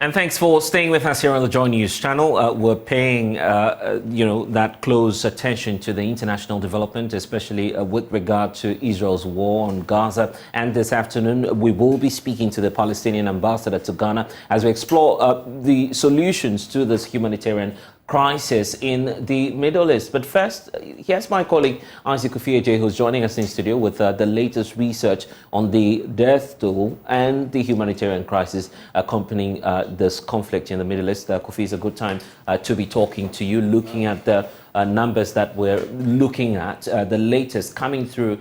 And thanks for staying with us here on the Joy News channel. We're paying, that close attention to the international development, especially with regard to Israel's war on Gaza. And this afternoon, we will be speaking to the Palestinian Ambassador to Ghana as we explore the solutions to this humanitarian crisis in the Middle East. But first, here's my colleague Isaac Ofieje, who's joining us in studio with the latest research on the death toll and the humanitarian crisis accompanying this conflict in the Middle East. Kofi, is a good time to be talking to you, looking at the numbers that we're looking at, the latest coming through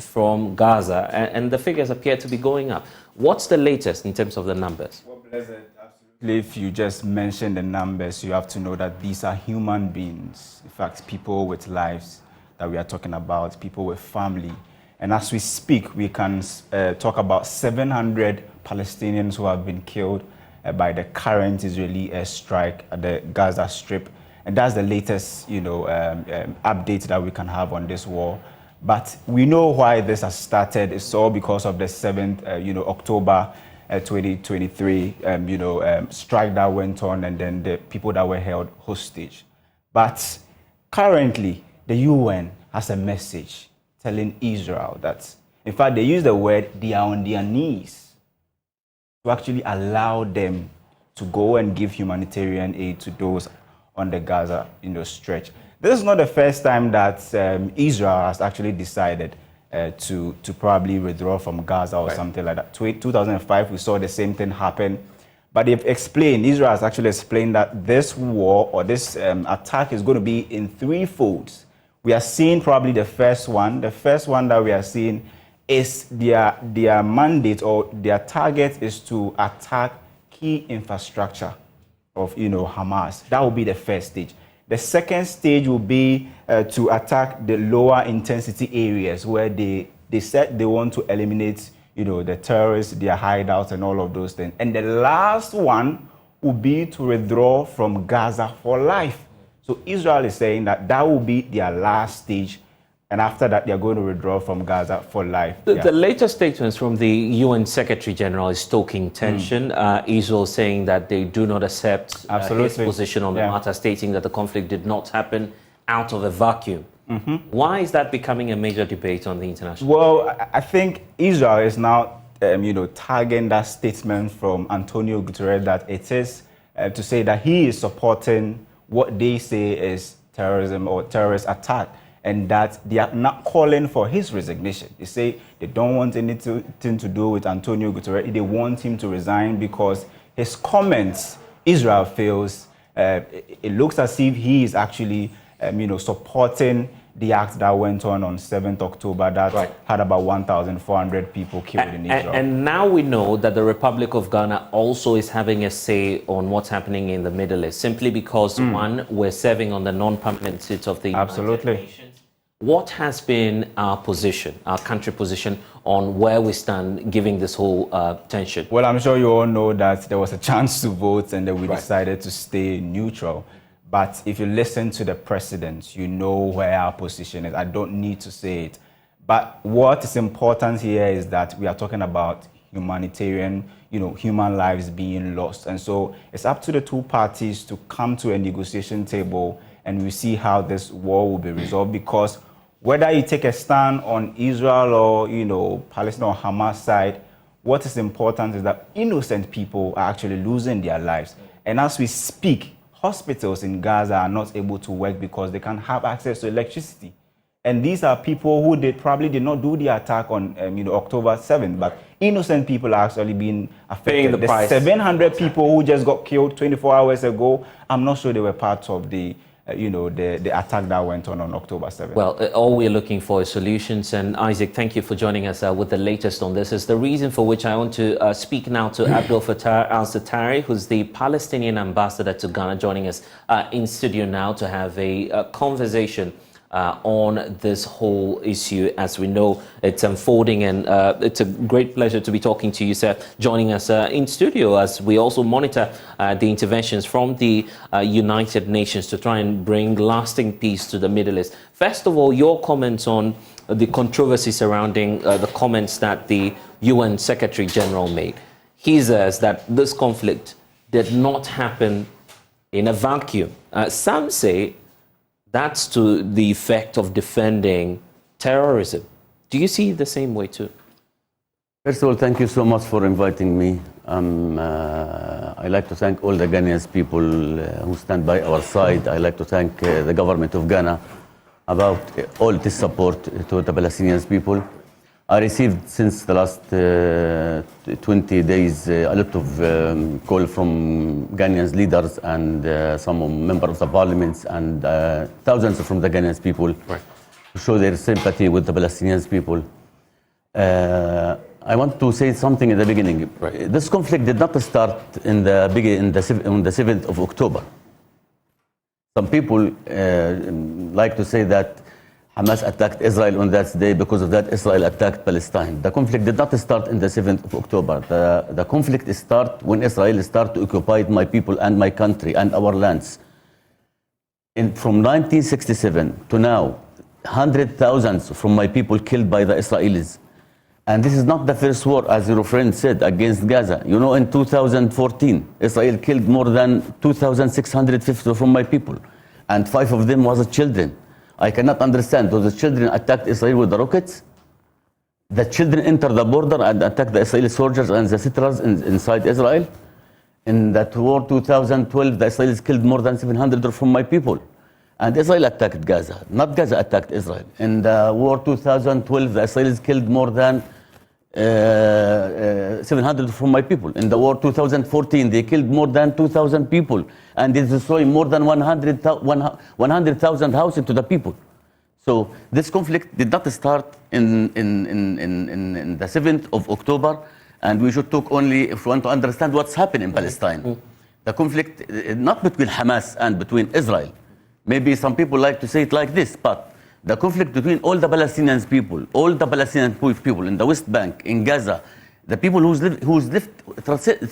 from Gaza, and the figures appear to be going up. What's the latest in terms of the numbers? Well, Blessed, if you just mention the numbers, you have to know that these are human beings. In fact, people with lives that we are talking about, people with family. And as we speak, we can talk about 700 Palestinians who have been killed by the current Israeli airstrike at the Gaza Strip. And that's the latest, update that we can have on this war. But we know why this has started. It's all because of the 7th, October 2023, strike that went on, and then the people that were held hostage. But currently, the UN has a message telling Israel that, in fact, they use the word, they are on their knees, to actually allow them to go and give humanitarian aid to those on the Gaza stretch. This is not the first time that Israel has actually decided to probably withdraw from Gaza or something like that. 2005, we saw the same thing happen. But they've explained, Israel has actually explained that this war or this attack is going to be in three folds. We are seeing probably the first one. The first one that we are seeing is their mandate, or their target is to attack key infrastructure of Hamas. That will be the first stage. The second stage will be to attack the lower intensity areas where they said they want to eliminate, the terrorists, their hideouts, and all of those things. And the last one will be to withdraw from Gaza for life. So Israel is saying that that will be their last stage. And after that, they're going to withdraw from Gaza for life. The latest statements from the UN Secretary General is stoking tension. Israel saying that they do not accept his position on the matter, stating that the conflict did not happen out of a vacuum. Why is that becoming a major debate on the international? Well, I think Israel is now, tagging that statement from Antonio Guterres that it is to say that he is supporting what they say is terrorism or terrorist attack, and that they are not calling for his resignation. They say they don't want anything to do with Antonio Guterres. They want him to resign because his comments, Israel feels, it looks as if he is actually, supporting the act that went on 7th October that had about 1,400 people killed in Israel. And now we know that the Republic of Ghana also is having a say on what's happening in the Middle East, simply because, one, we're serving on the non-permanent seat of the United Nations. What has been our position, our country position, on where we stand, given this whole tension? Well, I'm sure you all know that there was a chance to vote, and then we decided to stay neutral. But if you listen to the president, you know where our position is. I don't need to say it. But what is important here is that we are talking about humanitarian, human lives being lost. And so it's up to the two parties to come to a negotiation table, and we see how this war will be resolved. Because whether you take a stand on Israel or, Palestine or Hamas side, what is important is that innocent people are actually losing their lives. And as we speak, hospitals in Gaza are not able to work because they can't have access to electricity. And these are people who probably did not do the attack on October 7th, but innocent people are actually being affected. The 700 people who just got killed 24 hours ago, I'm not sure they were part of the attack that went on October 7th. Well, all we're looking for is solutions. And Isaac, thank you for joining us with the latest on this. Is the reason for which I want to speak now to Abdel Fattah al-Satari, who's the Palestinian Ambassador to Ghana, joining us in studio now to have a conversation on this whole issue. As we know, it's unfolding, and it's a great pleasure to be talking to you, sir, joining us in studio as we also monitor the interventions from the United Nations to try and bring lasting peace to the Middle East. First of all, your comments on the controversy surrounding the comments that the UN Secretary General made. He says that this conflict did not happen in a vacuum. Some say that's to the effect of defending terrorism. Do you see it the same way too? First of all, thank you so much for inviting me. I'd like to thank all the Ghanaian people who stand by our side. I'd like to thank the government of Ghana about all this support to the Palestinian people. I received since the last 20 days a lot of call from Ghanaian leaders and some members of the parliaments and thousands from the Ghanaian people to show their sympathy with the Palestinian people. I want to say something in the beginning. This conflict did not start on the 7th of October. Some people like to say that Hamas attacked Israel on that day, because of that Israel attacked Palestine. The conflict did not start on the 7th of October. The conflict started when Israel started to occupy my people and my country and our lands. From 1967 to now, 100,000 from my people killed by the Israelis. And this is not the first war, as your friend said, against Gaza. You know, in 2014, Israel killed more than 2,650 from my people. And 5 of them was children. I cannot understand. Those children attacked Israel with the rockets. The children entered the border and attacked the Israeli soldiers and the settlers inside Israel. In that war, 2012, the Israelis killed more than 700 from my people. And Israel attacked Gaza, not Gaza attacked Israel. In the war 2012, the Israelis killed more than 700 from my people. In the war 2014, they killed more than 2,000 people. And they destroyed more than 100,000 houses to the people. So this conflict did not start in the 7th of October. And we should talk only if we want to understand what's happening in Palestine. The conflict, not between Hamas and between Israel. Maybe some people like to say it like this, but the conflict between all the Palestinian people, all the Palestinian people in the West Bank, in Gaza, the people who's lived,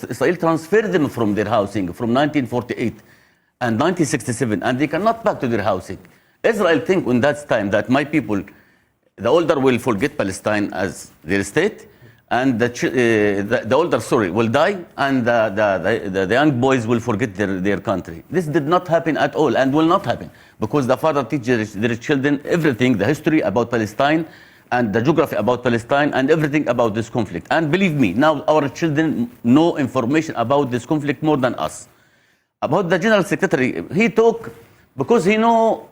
Israel transferred them from their housing from 1948 and 1967, and they cannot back to their housing. Israel think in that time that my people, the older will forget Palestine as their state, and the older, will die, and the young boys will forget their country. This did not happen at all, and will not happen, because the father teaches their children everything, the history about Palestine, and the geography about Palestine, and everything about this conflict. And believe me, now our children know information about this conflict more than us. About the General Secretary, he talk because he know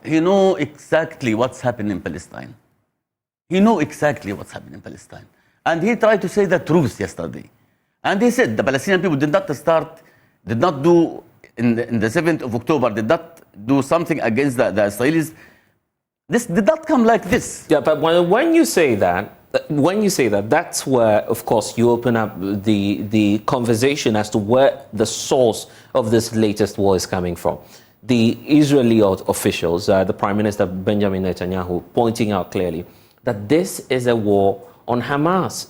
exactly what's happening in Palestine. He know exactly what's happening in Palestine. And he tried to say the truth yesterday. And he said the Palestinian people did not do, in the 7th of October, did not do something against the Israelis. This did not come like this. Yeah, but when you say that, that's where, of course, you open up the conversation as to where the source of this latest war is coming from. The Israeli officials, the Prime Minister Benjamin Netanyahu, pointing out clearly that this is a war on Hamas,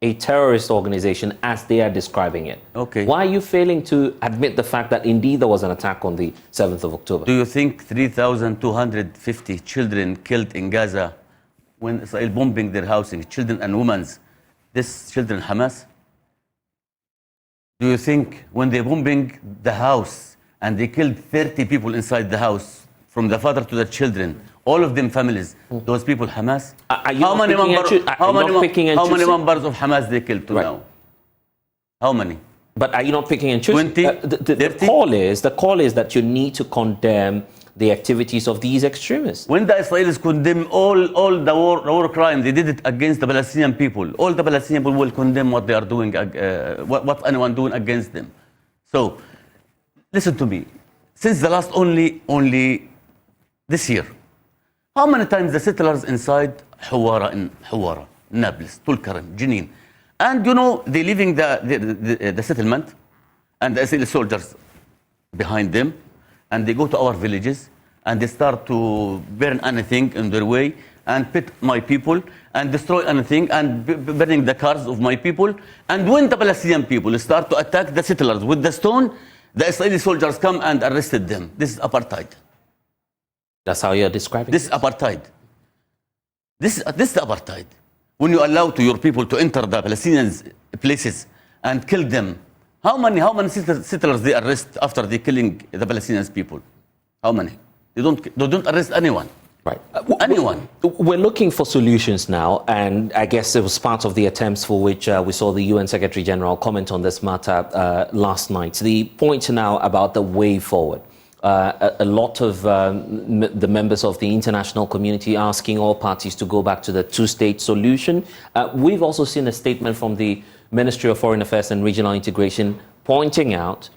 a terrorist organization as they are describing it. Okay. Why are you failing to admit the fact that indeed there was an attack on the 7th of October? Do you think 3,250 children killed in Gaza when Israel bombing their housing, children and women, these children Hamas? Do you think when they bombing the house and they killed 30 people inside the house, from the father to the children, all of them families, those people Hamas? How many members of Hamas they killed to now? How many? But are you not picking and choosing? 20, the call is that you need to condemn the activities of these extremists. When the Israelis condemn all the war crime, they did it against the Palestinian people. All the Palestinian people will condemn what they are doing, what anyone doing against them. So, listen to me. Since the last only this year, how many times the settlers inside Hawara, Nablus, Tulkarem, Jenin, and they leaving the settlement, and the Israeli soldiers behind them, and they go to our villages, and they start to burn anything in their way, and pit my people, and destroy anything, and burning the cars of my people. And when the Palestinian people start to attack the settlers with the stone, the Israeli soldiers come and arrested them. This is apartheid. That's how you're describing this? This is apartheid. This is apartheid. When you allow to your people to enter the Palestinian places and kill them, How many settlers they arrest after they killing the Palestinian people? How many? They don't arrest anyone. Right. Anyone. We're looking for solutions now, and I guess it was part of the attempts for which we saw the UN Secretary General comment on this matter last night. The point now about the way forward. A lot of the members of the international community asking all parties to go back to the two-state solution. We've also seen a statement from the Ministry of Foreign Affairs and Regional Integration pointing out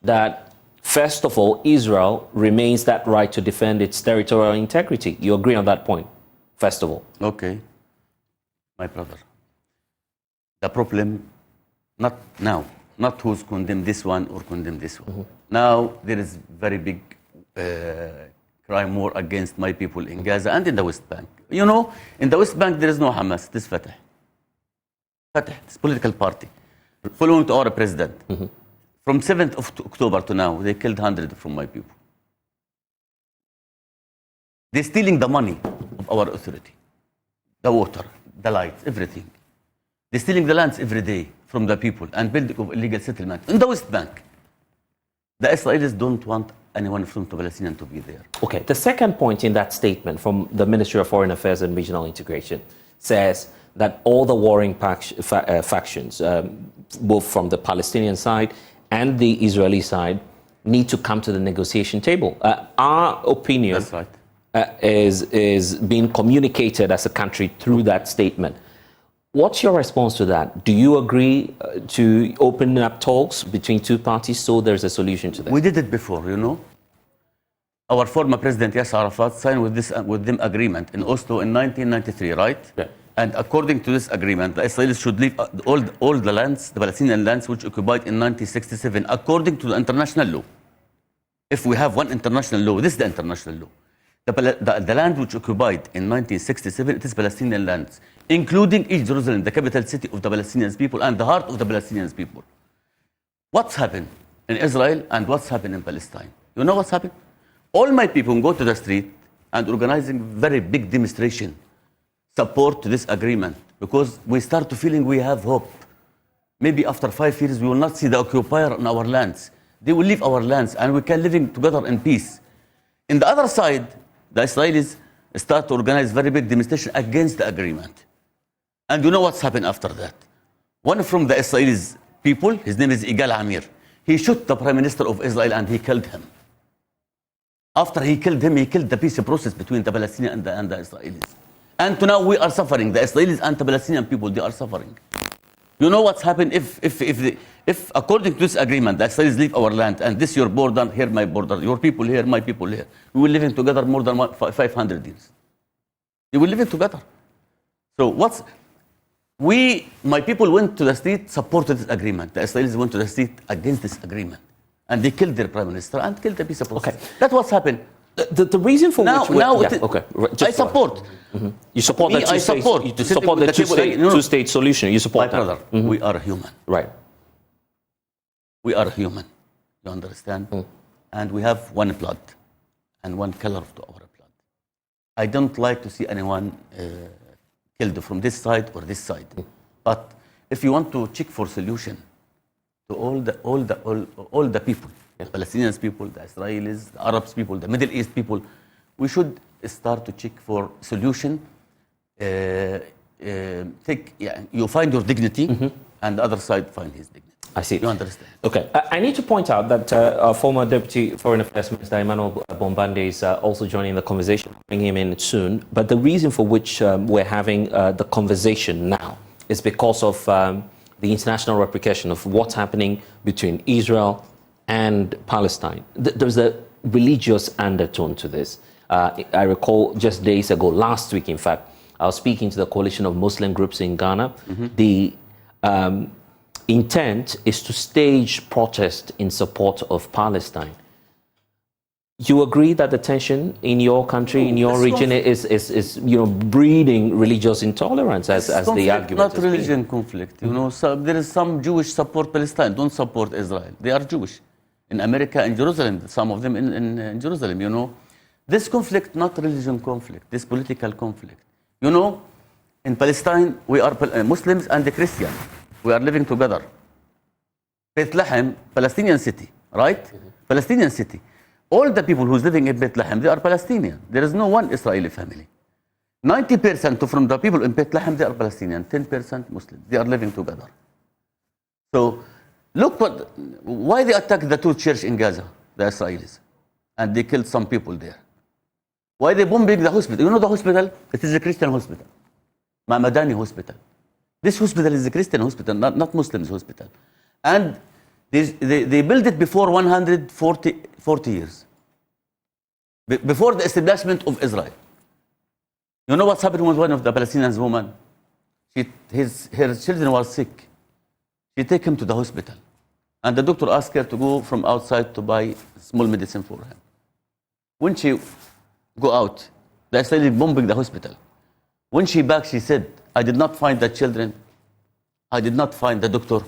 that, first of all, Israel remains that right to defend its territorial integrity. You agree on that point, first of all? Okay. My brother. The problem, not now, not who's condemned this one or condemned this one. Mm-hmm. Now, there is very big crime war against my people in Gaza and in the West Bank. You know, in the West Bank, there is no Hamas, this Fatah. Fatah, this political party, following to our president. Mm-hmm. From 7th of October to now, they killed 100 from my people. They're stealing the money of our authority, the water, the lights, everything. They're stealing the lands every day from the people and building of illegal settlement in the West Bank. The Israelis don't want anyone from the Palestinians to be there. Okay, the second point in that statement from the Ministry of Foreign Affairs and Regional Integration says that all the warring factions, both from the Palestinian side and the Israeli side, need to come to the negotiation table. Our opinion That's right. is being communicated as a country through that statement. What's your response to that? Do you agree to open up talks between two parties so there's a solution to this? We did it before, you know. Our former president, Yasser Arafat, signed with them agreement in Oslo in 1993, right? Yeah. And according to this agreement, the Israelis should leave all the lands, the Palestinian lands, which occupied in 1967, according to the international law. If we have one international law, this is the international law. The land which occupied in 1967, it is Palestinian lands, including East Jerusalem, the capital city of the Palestinian people and the heart of the Palestinian people. What's happened in Israel and what's happened in Palestine? You know what's happened? All my people go to the street and organizing very big demonstration, support to this agreement, because we start to feeling we have hope. Maybe after 5 years, we will not see the occupier on our lands. They will leave our lands and we can living together in peace. In the other side, the Israelis start to organize very big demonstration against the agreement. And you know what's happened after that? One from the Israelis people, his name is Igal Amir, he shot the Prime Minister of Israel and he killed him. After he killed him, he killed the peace process between the Palestinians and the Israelis. And to now we are suffering. The Israelis and the Palestinian people, they are suffering. You know what's happened if according to this agreement, the Israelis leave our land and this your border, here my border, your people here, my people here. We will living together more than 500 years. We will living together. So my people went to the street, supported this agreement. The Israelis went to the street against this agreement. And they killed their prime minister and killed the peace process. Okay. That's what's happened. The reason for I support. Mm-hmm. You support the two-state solution. You support that. My brother, mm-hmm. We are human. Right. We are human. You understand? Mm. And we have one blood and one color to our blood. I don't like to see anyone killed from this side or this side. Mm. But if you want to check for solution to all the people, the Palestinian people, the Israelis, the Arabs people, the Middle East people, we should start to check for solution. You find your dignity, mm-hmm. and the other side find his dignity. I see. You understand? Okay. I need to point out that our former Deputy Foreign Affairs Minister Emmanuel Bombande is also joining the conversation. Bring him in soon. But the reason for which we're having the conversation now is because of the international repercussion of what's happening between Israel and Palestine. There's a religious undertone to this. I recall just days ago, last week in fact, I was speaking to the coalition of Muslim groups in Ghana. Mm-hmm. The intent is to stage protest in support of Palestine. You agree that the tension in your country, in your region, is breeding religious intolerance as the argument? Not religion conflict. You know, so there is some Jewish support Palestine, don't support Israel. They are Jewish. In America and Jerusalem, some of them in Jerusalem, you know. This conflict, not religion conflict, this political conflict. You know, in Palestine, we are Muslims and the Christians. We are living together. Bethlehem, Palestinian city, right? Palestinian city. All the people who's living in Bethlehem, they are Palestinian. There is no one Israeli family. 90% from the people in Bethlehem, they are Palestinian. 10% Muslim. They are living together. So look why they attacked the two churches in Gaza, the Israelis, and they killed some people there. Why they bombing the hospital? You know the hospital? It is a Christian hospital, Mamadani Hospital. This hospital is a Christian hospital, not Muslims hospital. And they built it before 140 years, before the establishment of Israel. You know what's happened with one of the Palestinian women? Her children were sick. She take him to the hospital. And the doctor asked her to go from outside to buy small medicine for him. When she go out, the Israeli bombing the hospital. When she back, she said, I did not find the children. I did not find the doctor.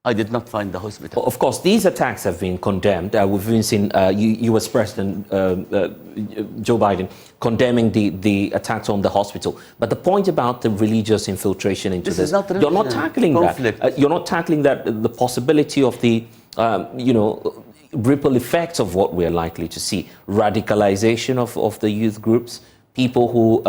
I did not find the hospital. Of course, these attacks have been condemned. We've been seeing U.S. President Joe Biden condemning the attacks on the hospital. But the point about the religious infiltration into this, you're not tackling conflict. That. You're not tackling that the possibility of the ripple effects of what we're likely to see, radicalization of the youth groups, people who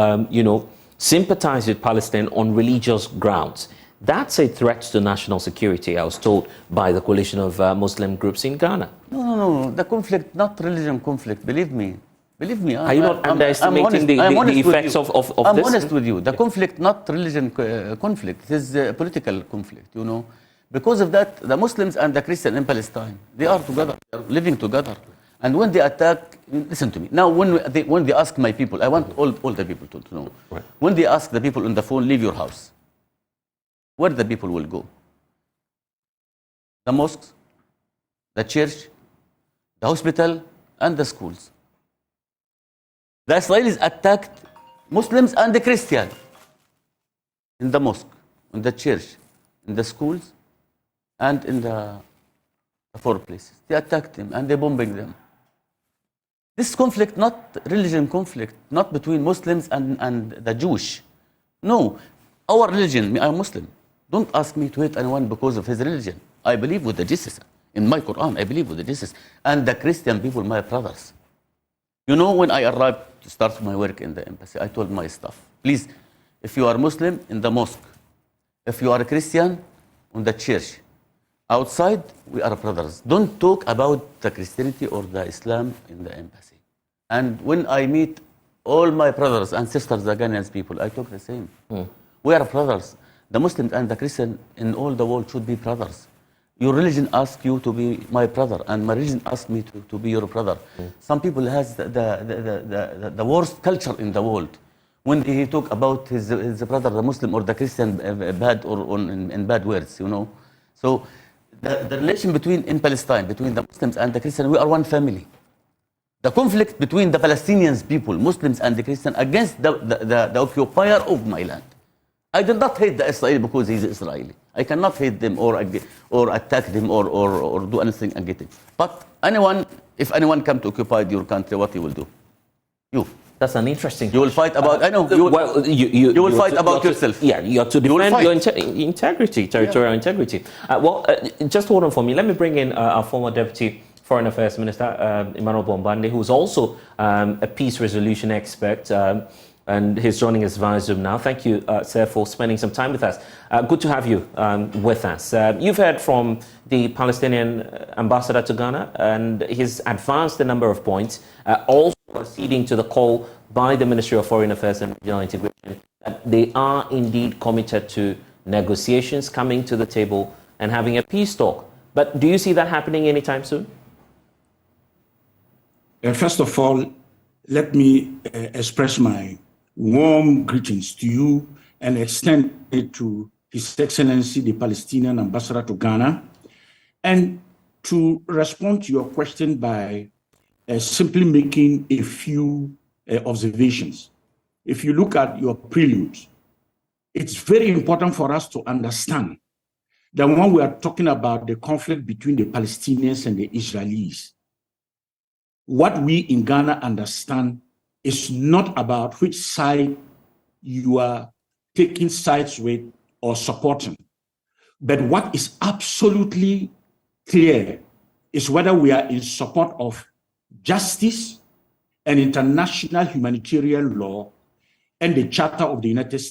sympathize with Palestine on religious grounds. That's a threat to national security, I was told, by the coalition of Muslim groups in Ghana. No. The conflict, not religion conflict. Believe me. Are you not underestimating the effects of this? I'm honest with you. The conflict, not religion conflict. It is a political conflict, Because of that, the Muslims and the Christians in Palestine, they are together, they are living together. And when they attack, listen to me. Now, when they ask my people, I want all the people to know. Right. When they ask the people on the phone, leave your house. Where the people will go? The mosques, the church, the hospital, and the schools. The Israelis attacked Muslims and the Christians in the mosque, in the church, in the schools, and in the four places. They attacked them and they bombing them. This conflict, not religion conflict, not between Muslims and the Jewish. No, our religion, I am Muslim. Don't ask me to hate anyone because of his religion. I believe with the Jesus. In my Quran, I believe with the Jesus. And the Christian people, my brothers. When I arrived to start my work in the embassy, I told my staff, please, if you are Muslim, in the mosque. If you are a Christian, in the church. Outside, we are brothers. Don't talk about the Christianity or the Islam in the embassy. And when I meet all my brothers and sisters, the Ghanaian people, I talk the same. We are brothers. The Muslims and the Christians in all the world should be brothers. Your religion asks you to be my brother, and my religion asks me to be your brother. Some people has the worst culture in the world. When he talk about his brother, the Muslim or the Christian, bad or in bad words, So the relation in Palestine, between the Muslims and the Christians, we are one family. The conflict between the Palestinian people, Muslims and the Christians, against the occupier of my land. I do not hate the Israeli because he's Israeli. I cannot hate them or attack them or do anything against it. But if anyone come to occupy your country, what you will do? You. That's an interesting. You will fight about. I know. You will fight about yourself. Yeah, you have to defend your integrity, territorial integrity. Just hold on for me. Let me bring in our former Deputy Foreign Affairs Minister, Emmanuel Bombande, who's also a peace resolution expert. And he's joining us via Zoom now. Thank you, sir, for spending some time with us. Good to have you with us. You've heard from the Palestinian Ambassador to Ghana, and he's advanced a number of points, also acceding to the call by the Ministry of Foreign Affairs and Regional Integration that they are indeed committed to negotiations, coming to the table and having a peace talk. But do you see that happening anytime soon? First of all, let me express my warm greetings to you and extend it to His Excellency, the Palestinian Ambassador to Ghana, and to respond to your question by simply making a few observations. If you look at your prelude, it's very important for us to understand that when we are talking about the conflict between the Palestinians and the Israelis, what we in Ghana understand is not about which side you are taking sides with or supporting, but what is absolutely clear is whether we are in support of justice and international humanitarian law and the Charter of the United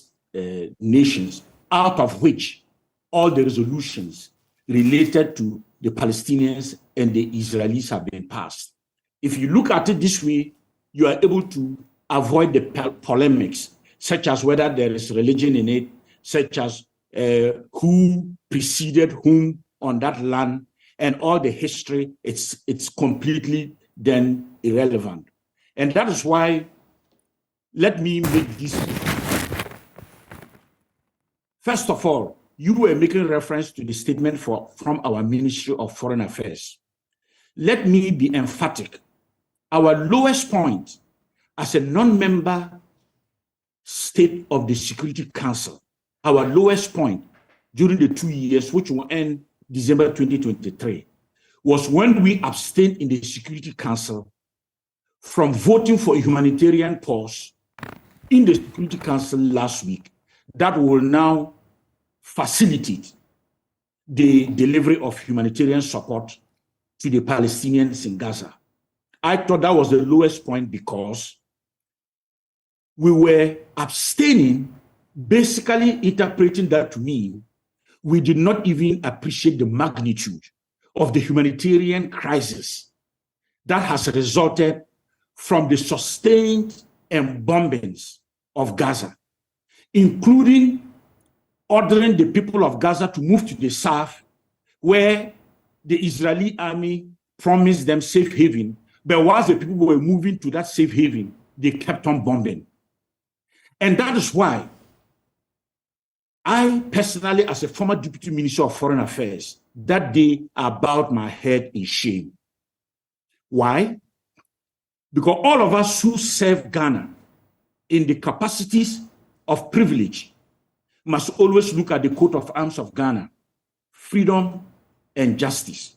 Nations, out of which all the resolutions related to the Palestinians and the Israelis have been passed. If you look at it this way, you are able to avoid the polemics, such as whether there is religion in it, such as who preceded whom on that land, and all the history. It's completely then irrelevant. And that is why, let me make this. First of all, you were making reference to the statement from our Ministry of Foreign Affairs. Let me be emphatic. Our lowest point as a non-member state of the Security Council, our lowest point during the 2 years, which will end December 2023, was when we abstained in the Security Council from voting for a humanitarian pause in the Security Council last week that will now facilitate the delivery of humanitarian support to the Palestinians in Gaza. I thought that was the lowest point because we were abstaining, basically interpreting that to mean we did not even appreciate the magnitude of the humanitarian crisis that has resulted from the sustained bombings of Gaza, including ordering the people of Gaza to move to the south, where the Israeli army promised them safe haven, but whilst the people were moving to that safe haven, they kept on bombing. And that is why I personally, as a former Deputy Minister of Foreign Affairs, that day I bowed my head in shame. Why? Because all of us who serve Ghana in the capacities of privilege must always look at the coat of arms of Ghana: freedom and justice.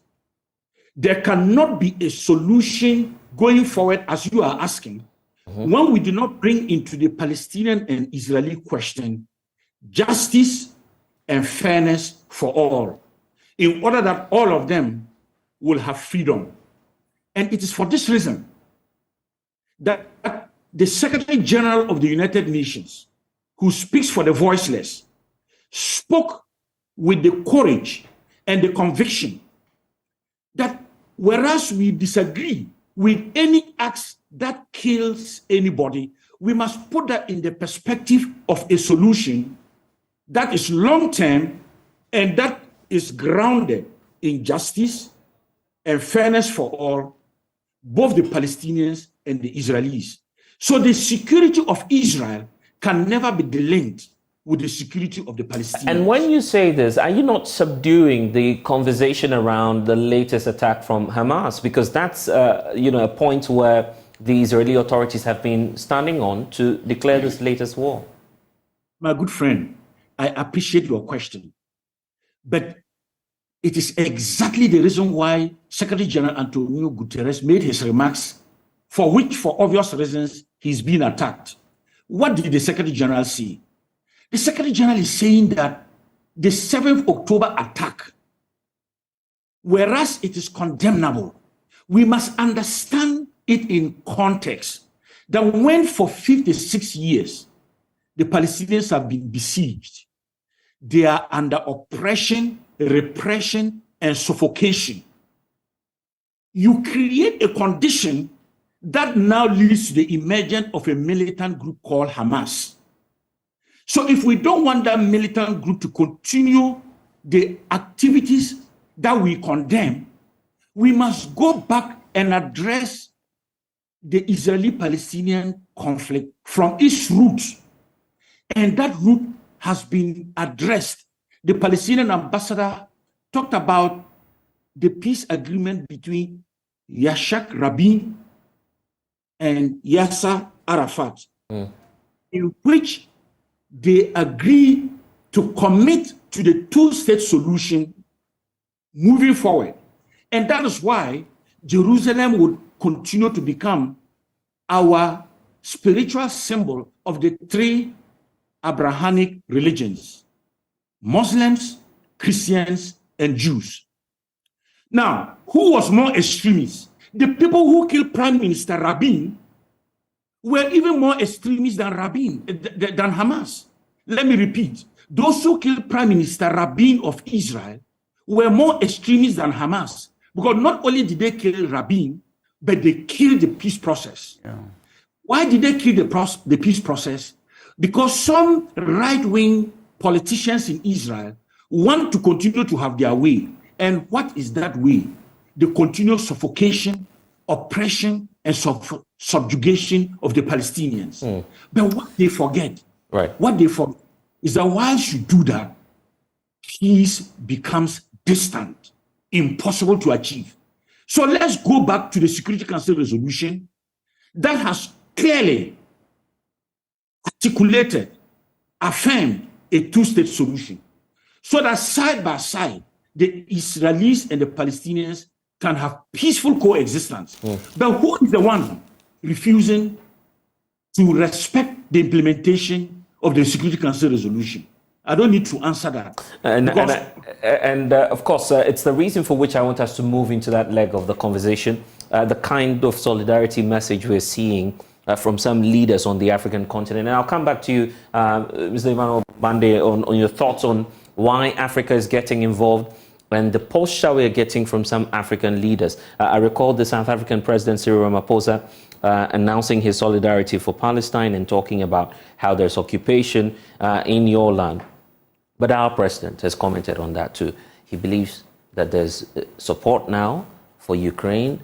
There cannot be a solution going forward, as you are asking, when we do not bring into the Palestinian and Israeli question justice and fairness for all, in order that all of them will have freedom. And it is for this reason that the Secretary General of the United Nations, who speaks for the voiceless, spoke with the courage and the conviction that whereas we disagree with any act that kills anybody, we must put that in the perspective of a solution that is long-term and that is grounded in justice and fairness for all, both the Palestinians and the Israelis. So the security of Israel can never be linked with the security of the Palestinians. And when you say this, are you not subduing the conversation around the latest attack from Hamas? Because that's a point where the Israeli authorities have been standing on to declare this latest war. My good friend, I appreciate your question, but it is exactly the reason why Secretary General Antonio Guterres made his remarks, for which, for obvious reasons, he's been attacked. What did the Secretary General say? The Secretary General is saying that the 7th October attack, whereas it is condemnable, we must understand it in context. That when for 56 years, the Palestinians have been besieged, they are under oppression, repression, and suffocation. You create a condition that now leads to the emergence of a militant group called Hamas. So if we don't want that militant group to continue the activities that we condemn, we must go back and address the Israeli-Palestinian conflict from its roots. And that root has been addressed. The Palestinian ambassador talked about the peace agreement between Yitzhak Rabin and Yasser Arafat, in which they agreed to commit to the two-state solution moving forward. And that is why Jerusalem would continue to become our spiritual symbol of the three Abrahamic religions: Muslims, Christians, and Jews. Now, who was more extremist? The people who killed Prime Minister Rabin were even more extremist than than Hamas. Let me repeat. Those who killed Prime Minister Rabin of Israel were more extremist than Hamas, because not only did they kill Rabin, but they killed the peace process. Yeah. Why did they kill the peace process? Because some right-wing politicians in Israel want to continue to have their way. And what is that way? The continual suffocation, oppression, and subjugation of the Palestinians. But what they forget, is that whilst you do that, peace becomes distant, impossible to achieve. So let's go back to the Security Council resolution that has clearly articulated, affirmed a two-state solution, so that side by side, the Israelis and the Palestinians can have peaceful coexistence. But who is the one refusing to respect the implementation of the Security Council resolution? I don't need to answer that. And of course, it's the reason for which I want us to move into that leg of the conversation, the kind of solidarity message we're seeing from some leaders on the African continent. And I'll come back to you, Mr. Emmanuel Bande, on your thoughts on why Africa is getting involved and the posture we're getting from some African leaders. I recall the South African President Cyril Ramaphosa announcing his solidarity for Palestine and talking about how there's occupation in your land. But our president has commented on that too. He believes that there's support now for Ukraine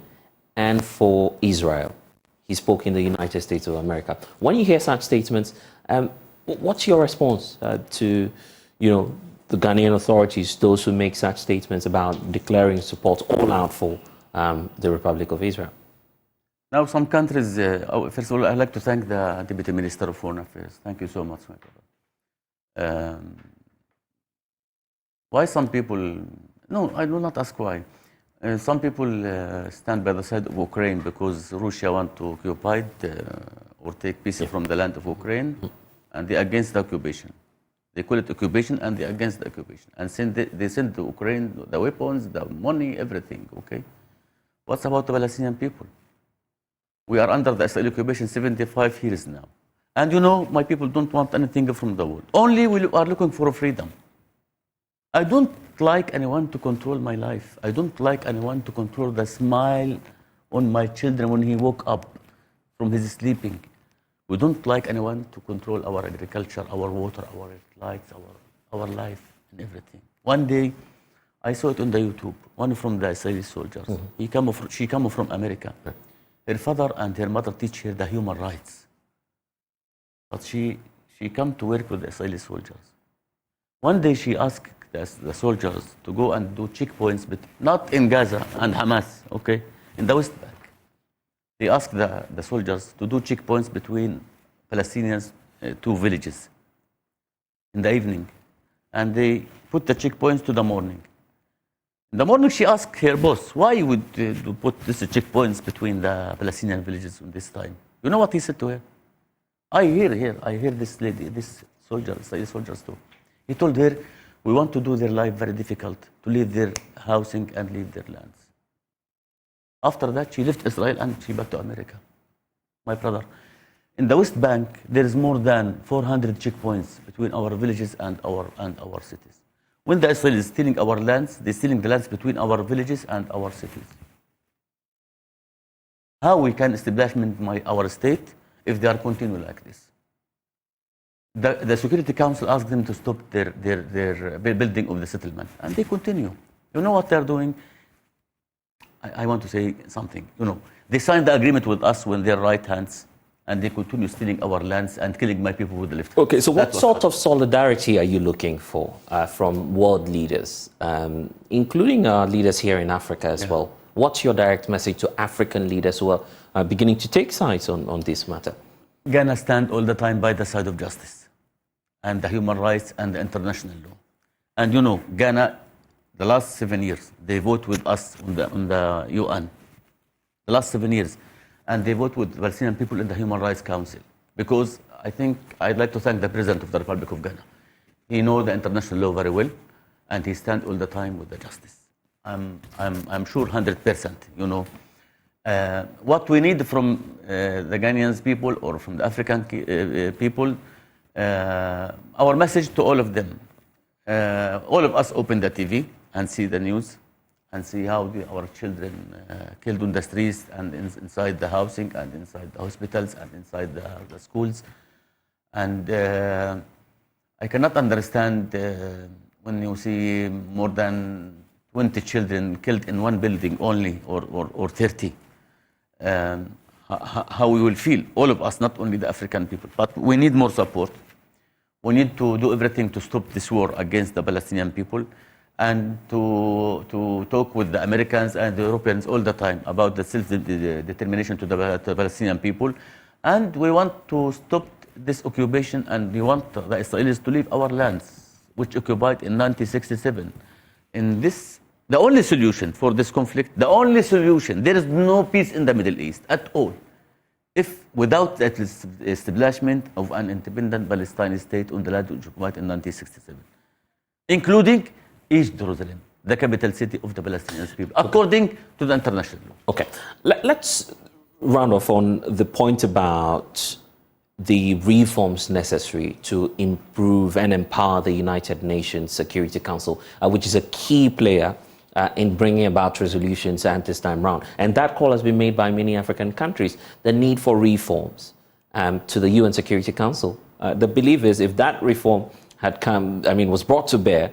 and for Israel. He spoke in the United States of America. When you hear such statements, what's your response to, the Ghanaian authorities, those who make such statements about declaring support all out for the Republic of Israel? Now, some countries, first of all, I'd like to thank the Deputy Minister of Foreign Affairs. Thank you so much, my brother. Why some people, no, I do not ask why. Some people stand by the side of Ukraine because Russia wants to occupy or take pieces from the land of Ukraine, and they're against the occupation. They call it occupation, and they're against the occupation. And they send to Ukraine the weapons, the money, everything, okay? What's about the Palestinian people? We are under the Israeli occupation 75 years now. And my people don't want anything from the world. Only we are looking for freedom. I don't like anyone to control my life. I don't like anyone to control the smile on my children when he woke up from his sleeping. We don't like anyone to control our agriculture, our water, our lights, our life, and everything. One day, I saw it on the YouTube. One from the Israeli soldiers. She came from America. Her father and her mother teach her the human rights. But she come to work with the Israeli soldiers. One day she asked the soldiers to go and do checkpoints, but not in Gaza and Hamas, okay, in the West Bank. They asked the soldiers to do checkpoints between Palestinians' two villages in the evening. And they put the checkpoints to the morning. In the morning, she asked her boss, why you would put these checkpoints between the Palestinian villages at this time? You know what he said to her? I hear this lady, this soldier, Israeli soldiers too. He told her, we want to do their life very difficult, to leave their housing and leave their lands. After that, she left Israel and she back to America. My brother, in the West Bank, there is more than 400 checkpoints between our villages and our cities. When the Israelis is stealing our lands, they're stealing the lands between our villages and our cities. How we can establish our state if they are continuing like this? The Security Council asked them to stop their building of the settlement, and they continue. You know what they're doing? I want to say something. They signed the agreement with us when they're right hands, and they continue stealing our lands and killing my people with the left. Okay, so what sort of solidarity are you looking for from world leaders, including our leaders here in Africa as well? What's your direct message to African leaders who are beginning to take sides on this matter? Ghana stand all the time by the side of justice and the human rights and the international law. And Ghana, the last 7 years, they vote with us on the UN. The last 7 years. And they vote with Palestinian people in the Human Rights Council. Because I think I'd like to thank the President of the Republic of Ghana. He knows the international law very well, and he stands all the time with the justice. I'm sure 100%. You know, what we need from the Ghanaians people or from the African people, our message to all of them. All of us open the TV and see the news and see how our children killed on the streets and inside the housing and inside the hospitals and inside the schools. And I cannot understand when you see more than 20 children killed in one building only, or 30, how we will feel, all of us, not only the African people. But we need more support. We need to do everything to stop this war against the Palestinian people, and to talk with the Americans and the Europeans all the time about the self-determination to the Palestinian people. And we want to stop this occupation, and we want the Israelis to leave our lands, which occupied in 1967. In this, the only solution for this conflict, the only solution, there is no peace in the Middle East at all, if without the establishment of an independent Palestinian state on the land which occupied in 1967, including East Jerusalem, the capital city of the Palestinian people, according to the international law. Okay, let's round off on the point about the reforms necessary to improve and empower the United Nations Security Council, which is a key player in bringing about resolutions at this time round. And that call has been made by many African countries, the need for reforms to the UN Security Council. The belief is if that reform had was brought to bear,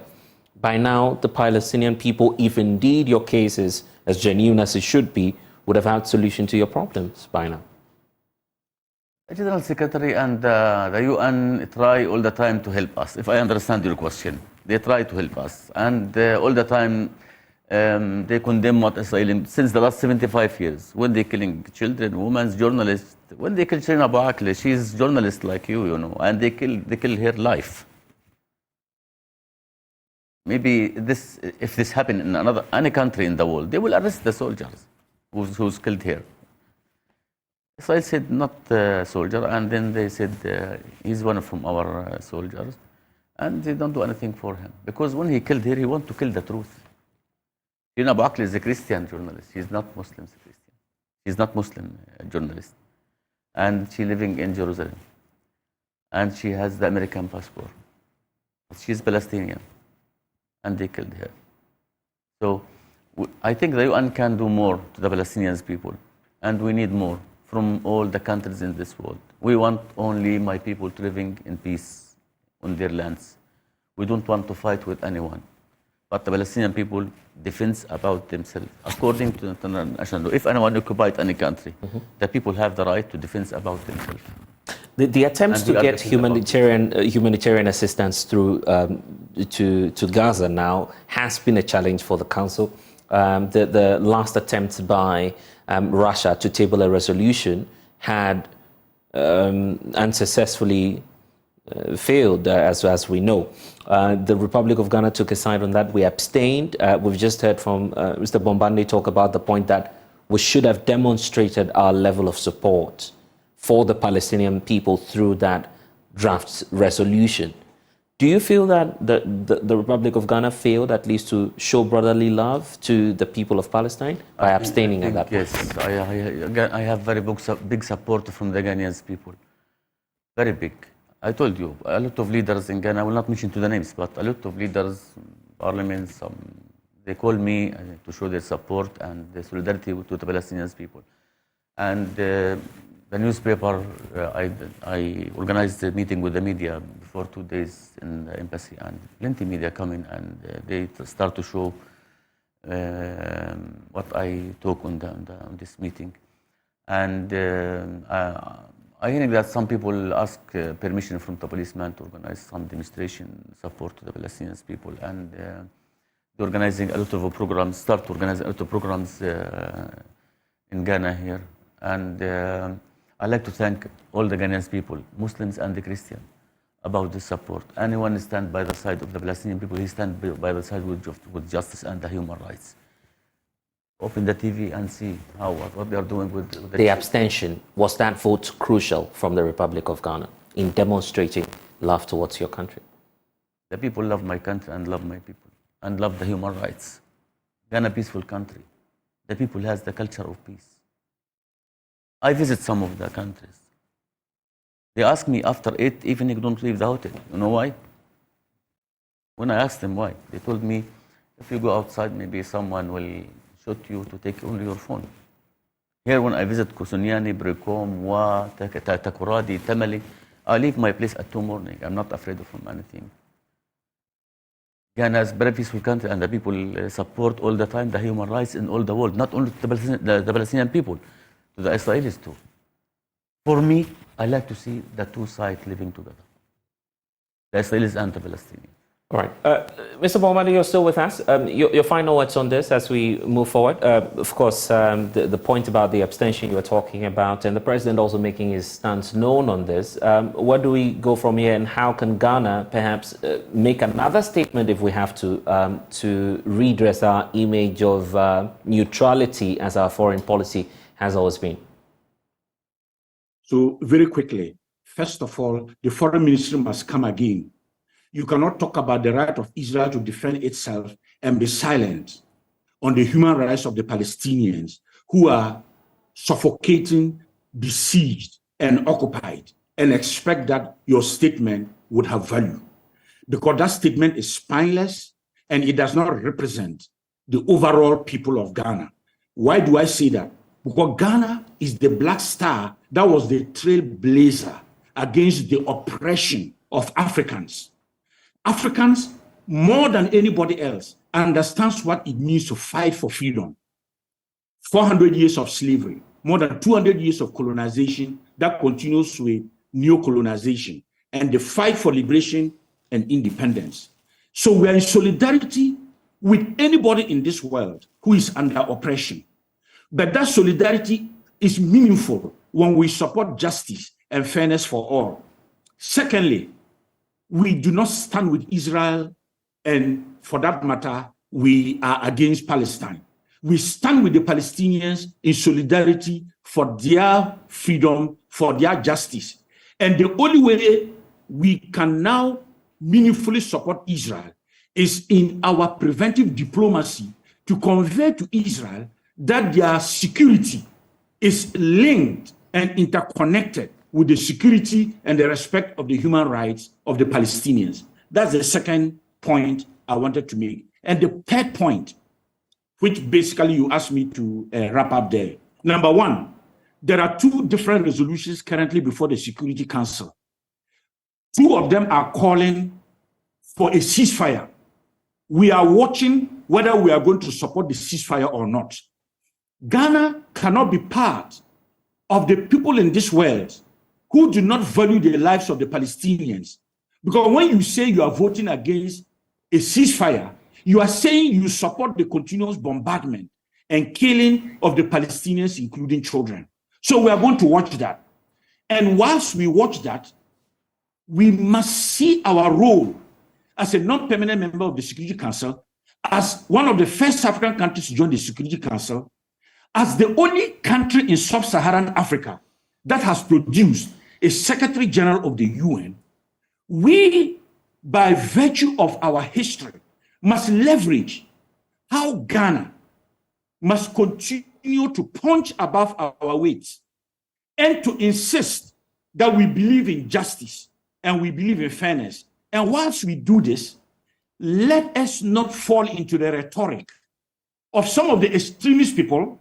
by now the Palestinian people, if indeed your case is as genuine as it should be, would have had solution to your problems by now. The General Secretary and the UN try all the time to help us. If I understand your question, they try to help us, and all the time they condemn what Israel since the last 75 years. When they killing children, women, journalists. When they kill Shirin Abu Akleh, she's journalist like you know, and they kill her life. Maybe if this happened in any country in the world, they will arrest the soldiers who's killed here. Israel said not a soldier, and then they said he's one from our soldiers, and they don't do anything for him, because when he killed her, he wanted to kill the truth. Shirin Abu Akleh is a Christian journalist. She's not Muslim, Christian. She's not Muslim journalist, and she living in Jerusalem, and she has the American passport. She's Palestinian, and they killed her. So I think the UN can do more to the Palestinian people, and we need more from all the countries in this world. We want only my people to living in peace on their lands. We don't want to fight with anyone. But the Palestinian people defense about themselves according to international law. If anyone occupied any country, the people have the right to defense about themselves. The attempts to get humanitarian assistance through to Gaza now has been a challenge for the Council. The last attempt by Russia to table a resolution had unsuccessfully failed, as we know. The Republic of Ghana took a side on that. We abstained. We've just heard from Mr. Bombande talk about the point that we should have demonstrated our level of support for the Palestinian people through that draft resolution. Do you feel that the Republic of Ghana failed at least to show brotherly love to the people of Palestine by abstaining at that point? Yes, I have very big support from the Ghanaian people. Very big. I told you, a lot of leaders in Ghana, I will not mention the names, but a lot of leaders, parliaments, they call me to show their support and their solidarity to the Palestinian people. And the newspaper, I organized a meeting with the media for 2 days in the embassy, and plenty of media come in, and they start to show what I talk on this meeting. And I hear that some people ask permission from the policeman to organize some demonstration support to the Palestinian people, and they're organizing a lot of programs, start to organize a lot of programs in Ghana here. And I'd like to thank all the Ghanaian people, Muslims and the Christians, about this support. Anyone stand by the side of the Palestinian people, he stand by the side with justice and the human rights. Open the TV and see what they are doing with the abstention. Was that vote crucial from the Republic of Ghana in demonstrating love towards your country? The people love my country and love my people and love the human rights. Ghana, a peaceful country. The people has the culture of peace. I visit some of the countries. They ask me after 8 evening, don't leave the hotel. You know why? When I asked them why, they told me, if you go outside, maybe someone will shoot you to take only your phone. Here, when I visit Kusuniani, Brikom, Wa, Takuradi, Tamale, I leave my place at 2 morning. I'm not afraid of anything. Ghana is a very peaceful country, and the people support all the time the human rights in all the world, not only to the Palestinian people, to the Israelis too. For me, I like to see the two sides living together, the Israelis and the Palestinians. All right. Mr. Mohammadi, you're still with us. Your final words on this as we move forward. Of course, the point about the abstention you were talking about, and the president also making his stance known on this. Where do we go from here, and how can Ghana perhaps make another statement if we have to redress our image of neutrality as our foreign policy has always been? So very quickly, first of all, the foreign ministry must come again. You cannot talk about the right of Israel to defend itself and be silent on the human rights of the Palestinians who are suffocating, besieged, and occupied, and expect that your statement would have value. Because that statement is spineless and it does not represent the overall people of Ghana. Why do I say that? Because Ghana is the black star that was the trailblazer against the oppression of Africans. Africans, more than anybody else, understands what it means to fight for freedom. 400 years of slavery, more than 200 years of colonization that continues with neo-colonization, and the fight for liberation and independence. So we are in solidarity with anybody in this world who is under oppression. But that solidarity is meaningful when we support justice and fairness for all. Secondly, we do not stand with Israel, and for that matter, we are against Palestine. We stand with the Palestinians in solidarity for their freedom, for their justice. And the only way we can now meaningfully support Israel is in our preventive diplomacy to convey to Israel that their security is linked and interconnected with the security and the respect of the human rights of the Palestinians. That's the second point I wanted to make. And the third point, which basically you asked me to wrap up there. Number one, there are 2 different resolutions currently before the Security Council. 2 of them are calling for a ceasefire. We are watching whether we are going to support the ceasefire or not. Ghana cannot be part of the people in this world who do not value the lives of the Palestinians. Because when you say you are voting against a ceasefire, you are saying you support the continuous bombardment and killing of the Palestinians, including children. So we are going to watch that. And whilst we watch that, we must see our role as a non-permanent member of the Security Council, as one of the first African countries to join the Security Council, as the only country in sub-Saharan Africa that has produced a Secretary General of the UN. We, by virtue of our history, must leverage how Ghana must continue to punch above our weight and to insist that we believe in justice and we believe in fairness. And whilst we do this, let us not fall into the rhetoric of some of the extremist people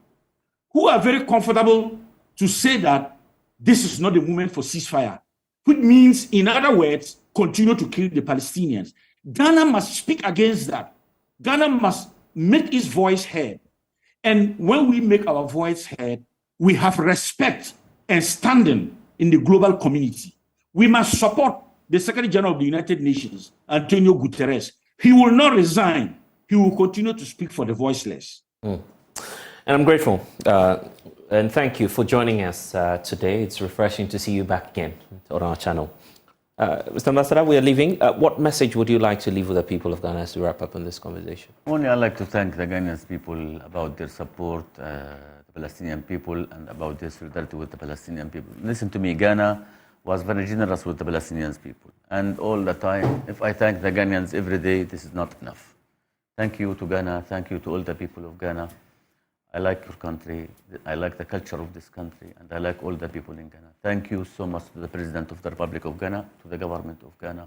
who are very comfortable to say that this is not the moment for ceasefire, which means, in other words, continue to kill the Palestinians. Ghana must speak against that. Ghana must make its voice heard. And when we make our voice heard, we have respect and standing in the global community. We must support the Secretary General of the United Nations, Antonio Guterres. He will not resign. He will continue to speak for the voiceless. And I'm grateful. And thank you for joining us today. It's refreshing to see you back again on our channel. Mr. Ambassador, we are leaving. What message would you like to leave with the people of Ghana as we wrap up on this conversation? Only I'd like to thank the Ghanaian people about their support, the Palestinian people, and about their solidarity with the Palestinian people. Listen to me, Ghana was very generous with the Palestinian people. And all the time, if I thank the Ghanaians every day, this is not enough. Thank you to Ghana. Thank you to all the people of Ghana. I like your country. I like the culture of this country, and I like all the people in Ghana. Thank you so much to the President of the Republic of Ghana, to the government of Ghana,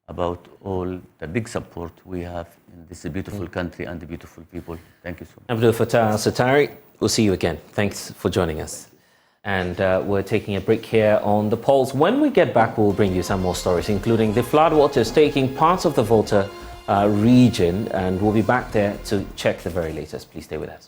about all the big support we have in this beautiful country and the beautiful people. Thank you so much. Abdul Fattah Satari, we'll see you again. Thanks for joining us. And we're taking a break here on The Pulse. When we get back, we'll bring you some more stories, including the floodwaters taking parts of the Volta region, and we'll be back there to check the very latest. Please stay with us.